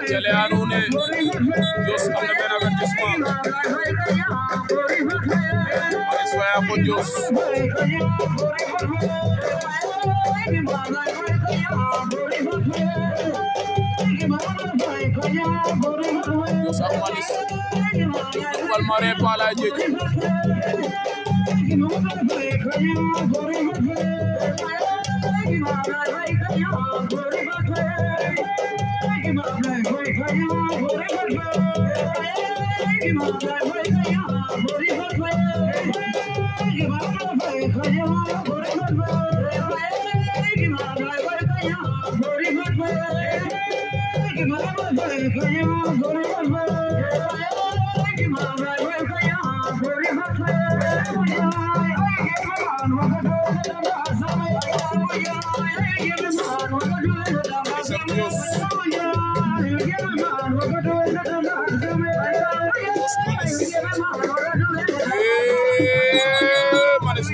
Jale anune Jos am na benn avertissement Maris Faye ko Jos Jos ak Maris wal mare pala jeji Manis